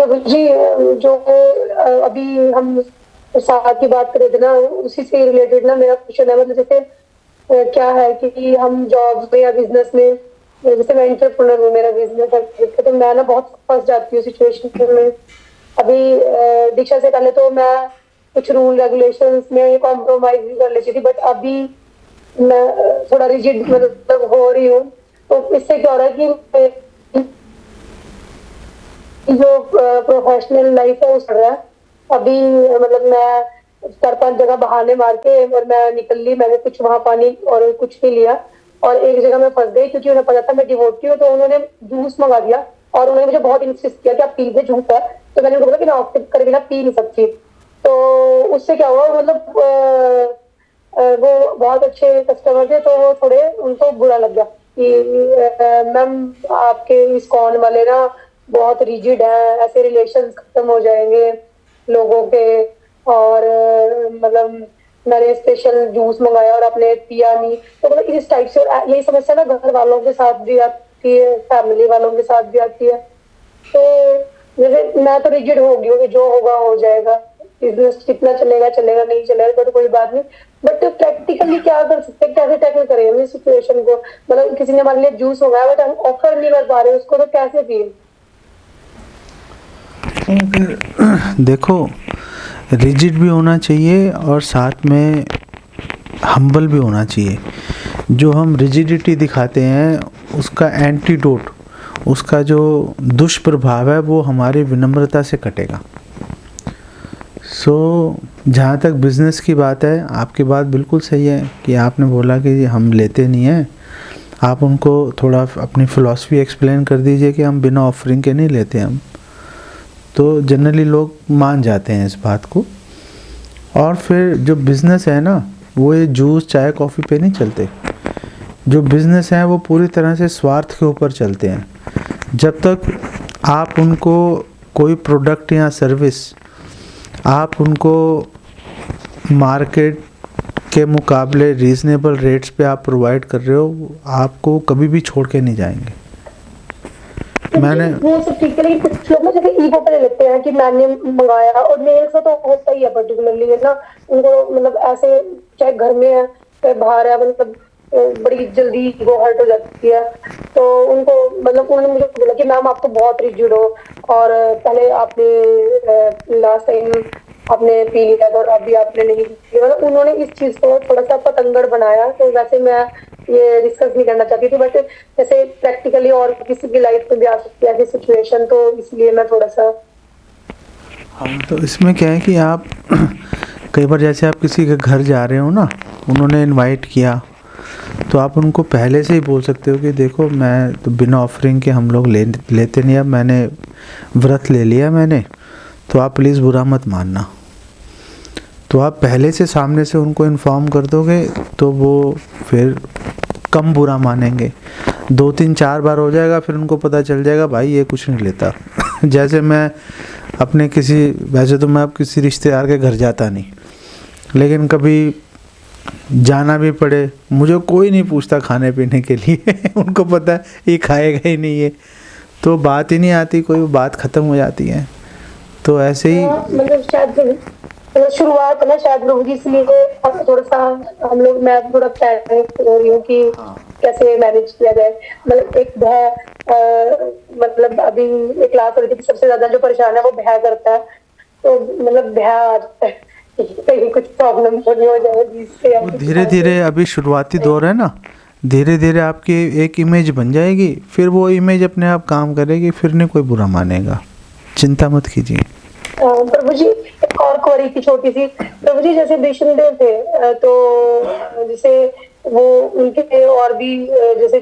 प्रभु जी, जो अभी हम साथ की बात कर रहे थे ना, उसी से रिलेटेड ना मेरा क्वेश्चन है। मतलब जैसे क्या है कि हम जॉब में या बिजनेस में, जैसे मैं एंटरप्रेन्योर हूँ, मेरा बिजनेस है, तो मैं ना बहुत फंस जाती हूँ सिचुएशन में। अभी दीक्षा से पहले तो मैं कुछ रूल रेगुलेशंस में कॉम्प्रोमाइज भी कर लेती थी, बट अभी मैं थोड़ा रिजिड मतलब हो रही हूँ। तो इससे क्या हो रहा है कि जो प्रोफेशनल लाइफ है उस रहा है अभी। मतलब मैं 4-5 जगह बहाने मार के और मैं निकल ली, मैंने कुछ वहां पानी और कुछ नहीं लिया, और एक जगह मैं फंस गई क्योंकि उन्हें पता था मैं डिवोटी हूँ। तो उन्होंने जूस मंगा दिया और उन्होंने मुझे बहुत इंसिस्ट किया कि आप पी लीजिए, जूस है। तो मैंने उनको बोला कि मैं ऑप्ट कर बिना पी नहीं सकती। तो उससे क्या हुआ, मतलब वो बहुत अच्छे कस्टमर थे, तो वो थोड़े उनको बुरा लग गया कि मैम आपके इस्कॉन वाले ना बहुत रिजिड है, ऐसे रिलेशन खत्म हो जाएंगे लोगों के। और मतलब मैंने स्पेशल जूस मंगाया और आपने पिया नहीं। तो मतलब इस टाइप से यही समस्या ना घर वालों के साथ भी आती है, फैमिली वालों के साथ भी आती है। तो जैसे मैं तो रिजिड हो गई हूँ कि जो होगा हो जाएगा, बिजनेस कितना चलेगा चलेगा, नहीं चलेगा तो कोई बात नहीं। बट प्रैक्टिकली क्या कर सकते हैं, कैसे टैकल करें हम इस सिचुएशन को? मतलब किसी ने हमारे लिए जूस मंगाया बट हम ऑफर नहीं कर पा रहे उसको, तो कैसे पिए? देखो, रिजिड भी होना चाहिए और साथ में हम्बल भी होना चाहिए। जो हम रिजिडिटी दिखाते हैं उसका एंटीडोट, उसका जो दुष्प्रभाव है वो हमारी विनम्रता से कटेगा। जहाँ तक बिज़नेस की बात है, आपकी बात बिल्कुल सही है कि आपने बोला कि हम लेते नहीं हैं। आप उनको थोड़ा अपनी फ़िलॉसफी एक्सप्लेन कर दीजिए कि हम बिना ऑफरिंग के नहीं लेते हम, तो जनरली लोग मान जाते हैं इस बात को। और फिर जो बिज़नेस है ना, वो ये जूस चाय कॉफ़ी पे नहीं चलते। जो बिज़नेस हैं वो पूरी तरह से स्वार्थ के ऊपर चलते हैं। जब तक आप उनको कोई प्रोडक्ट या सर्विस आप उनको मार्केट के मुकाबले रीज़नेबल रेट्स पे आप प्रोवाइड कर रहे हो, आपको कभी भी छोड़ के नहीं जाएंगे। मैंने वो सब ठीक है, लेकिन कुछ लोग ना जैसे ईगो पे ले लेते हैं कि मैंने मंगाया, और मेरे साथ तो होता ही है पर्टिकुलरली है ना। उनको मतलब ऐसे, चाहे घर में है चाहे बाहर है, मतलब बड़ी जल्दी ईगो हर्ट हो जाती है। तो उनको मतलब उन्होंने मुझे बोला कि मैम आप तो बहुत रिजिड हो, और पहले आपने लास्ट टाइम आपने पी लिया था और अभी आपने नहीं पिया। मतलब उन्होंने इस चीज को थोड़ा सा पतंगड़ बनाया। तो वैसे मैं ये डिस्कस नहीं करना चाहती थी, बट जैसे प्रैक्टिकली और किसी की लाइफ में भी आ सकती है ऐसी सिचुएशन, तो इसलिए मैं थोड़ा सा। हाँ, तो इसमें क्या है कि आप कई बार जैसे आप किसी के घर जा रहे हो ना, उन्होंने इनवाइट किया, तो आप उनको पहले से ही बोल सकते हो कि देखो मैं तो बिना ऑफरिंग के हम लोग लेते नहीं, अब मैंने व्रत ले लिया मैंने, तो आप प्लीज़ बुरा मत मानना। तो आप पहले से सामने से उनको इन्फॉर्म कर दोगे तो वो फिर कम बुरा मानेंगे। 2-3-4 बार हो जाएगा, फिर उनको पता चल जाएगा भाई ये कुछ नहीं लेता। जैसे मैं अपने वैसे तो मैं अब किसी रिश्तेदार के घर जाता नहीं, लेकिन कभी जाना भी पड़े, मुझे कोई नहीं पूछता खाने पीने के लिए। उनको पता है ये खाएगा ही नहीं, ये तो बात ही नहीं आती, कोई बात ख़त्म हो जाती है। तो ऐसे ही मतलब शायद शुरुआत है ना शायद लोगों की, इसलिए थोड़ा सा हम लोग, मैं थोड़ा पैनिक हो रही हूँ कि कैसे मैनेज किया जाए। मतलब एक भय, मतलब अभी एक क्लास हो रही थी कि सबसे ज्यादा जो परेशान है वो भय करता है। तो मतलब भय आ जाता है कि कहीं कुछ प्रॉब्लम तो नहीं हो जाए जिससे। धीरे धीरे अभी शुरुआती दौर है ना, धीरे धीरे आपकी एक इमेज बन जाएगी, फिर वो इमेज अपने आप काम करेगी, फिर नहीं कोई बुरा मानेगा। चिंता मत कीजिए। प्रभु जी, एक और क्वेरी थी छोटी सी। प्रभु जी, जैसे विष्णुदेव थे, तो जैसे वो उनके और भी जैसे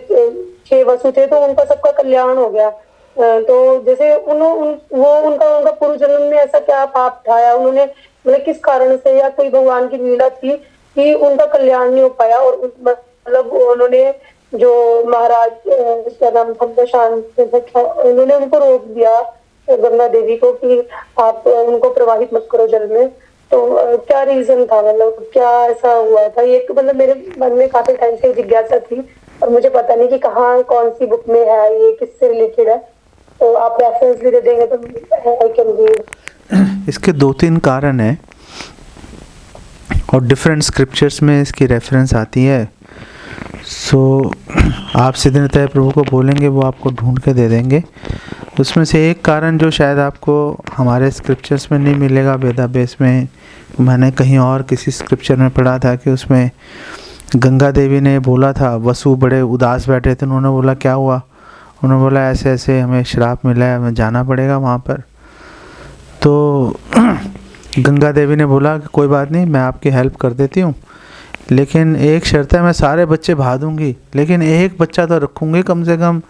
6 वसु थे, तो उनका सबका कल्याण हो गया। तो जैसे उनका पूर्व जन्म में ऐसा क्या पाप उठाया उन्होंने, मतलब किस कारण से, या कोई भगवान की लीला थी कि उनका कल्याण नहीं हो पाया? और मतलब उन्होंने जो महाराज क्या नाम था, शांत, उन्होंने उनको रोक दिया गंगा देवी को कि आप उनको प्रवाहित मत करो जल में। तो क्या रीजन था, मतलब क्या ऐसा हुआ था? ये मतलब मेरे मन में काफी टाइम से जिज्ञासा थी, और मुझे पता नहीं कि कहाँ कौन सी बुक में है, ये किससे रिलेटेड है। तो आप रेफरेंस भी दे देंगे तो आई कैन रीड। इसके 2-3 कारण हैं और डिफरेंट स्क्रिप्चर्स में इसकी रेफरेंस आती है। सो आप सिद्धनित्य प्रभु को बोलेंगे, वो आपको ढूंढ के दे देंगे। उसमें से एक कारण जो शायद आपको हमारे स्क्रिप्चर्स में नहीं मिलेगा वेदाबेस में, मैंने कहीं और किसी स्क्रिप्चर में पढ़ा था कि उसमें गंगा देवी ने बोला था, वसु बड़े उदास बैठे थे, उन्होंने बोला क्या हुआ, उन्होंने बोला ऐसे ऐसे हमें श्राप मिला है, हमें जाना पड़ेगा वहाँ पर। तो गंगा देवी ने बोला कि कोई बात नहीं, मैं आपकी हेल्प कर देती हूँ, लेकिन एक शर्त है, मैं सारे बच्चे भा दूँगी, लेकिन एक बच्चा तो रखूँगी, कम से कम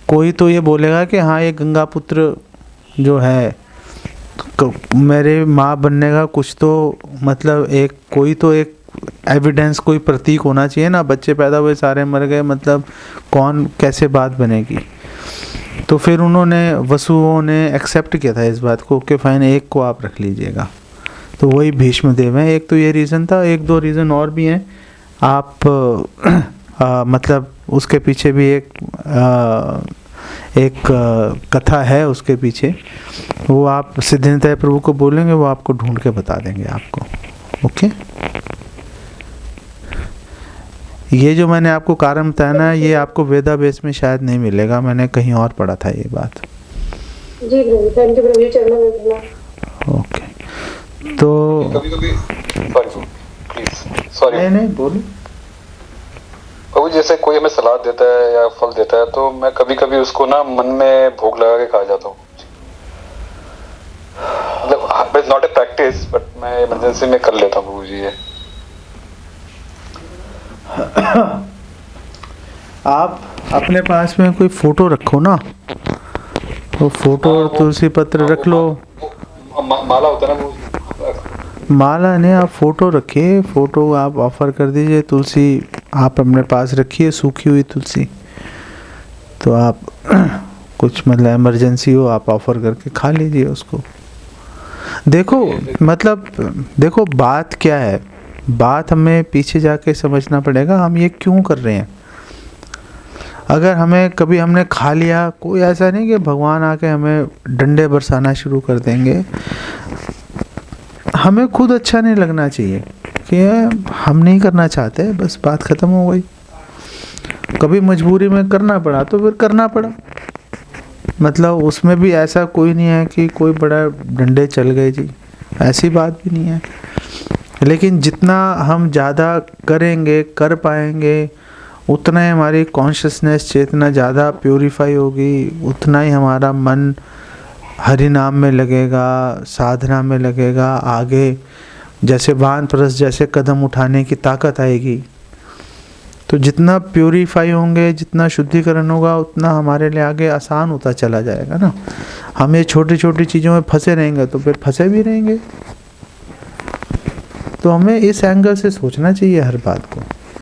कोई तो ये बोलेगा कि हाँ ये गंगा पुत्र जो है मेरे माँ बनने का कुछ तो मतलब एक कोई तो एक एविडेंस, कोई प्रतीक होना चाहिए ना। बच्चे पैदा हुए सारे मर गए, मतलब कौन कैसे बात बनेगी। तो फिर उन्होंने वसुओं ने एक्सेप्ट किया था इस बात को कि फाइन एक को आप रख लीजिएगा। तो वही भीष्मदेव हैं। एक तो ये रीज़न था, 1-2 रीज़न और भी हैं। आप मतलब उसके पीछे भी एक कथा है उसके पीछे, वो आप सिद्धनित्य प्रभु को बोलेंगे, वो आपको ढूंढ के बता देंगे आपको। ओके, ये जो मैंने आपको कारण बताया ना, ये आपको वेदाबेस में शायद नहीं मिलेगा, मैंने कहीं और पढ़ा था ये बात। जी प्रभु, थैंक यू प्रभु, चरणों में प्रणाम। ओके, तो कभी-कभी सॉरी नहीं बोलो प्रभु, जैसे कोई हमें सलाद देता है या फल देता है तो मैं कभी-कभी उसको ना मन में भोग लगा के खा जाता हूँ। मतलब it's not a practice, but मैं इमरजेंसी में कर लेता हूँ प्रभु जी ये। आप अपने पास में कोई फोटो रखो ना, तो फोटो और तुलसी पत्र रख लो। माला होता है ना वो, माला नहीं, आप फ़ोटो रखिए, फ़ोटो आप ऑफ़र कर दीजिए। तुलसी आप अपने पास रखिए, सूखी हुई तुलसी, तो आप कुछ मतलब इमरजेंसी हो आप ऑफ़र करके खा लीजिए उसको। देखो मतलब देखो बात क्या है, बात हमें पीछे जाके समझना पड़ेगा, हम ये क्यों कर रहे हैं। अगर हमें कभी हमने खा लिया, कोई ऐसा नहीं कि भगवान आके हमें डंडे बरसाना शुरू कर देंगे। हमें खुद अच्छा नहीं लगना चाहिए कि हम नहीं करना चाहते, बस बात ख़त्म हो गई। कभी मजबूरी में करना पड़ा तो फिर करना पड़ा, मतलब उसमें भी ऐसा कोई नहीं है कि कोई बड़ा डंडे चल गए जी, ऐसी बात भी नहीं है। लेकिन जितना हम ज़्यादा करेंगे, कर पाएंगे, उतना ही हमारी कॉन्शियसनेस चेतना ज़्यादा प्योरीफाई होगी, उतना ही हमारा मन हरि नाम में लगेगा, साधना में लगेगा। आगे जैसे वानप्रस्थ जैसे कदम उठाने की ताकत आएगी। तो जितना प्योरीफाई होंगे, जितना शुद्धिकरण होगा, उतना हमारे लिए आगे आसान होता चला जाएगा ना। हम ये छोटी छोटी चीज़ों में फंसे रहेंगे तो फिर फंसे भी रहेंगे। तो हमें इस एंगल से सोचना चाहिए हर बात को।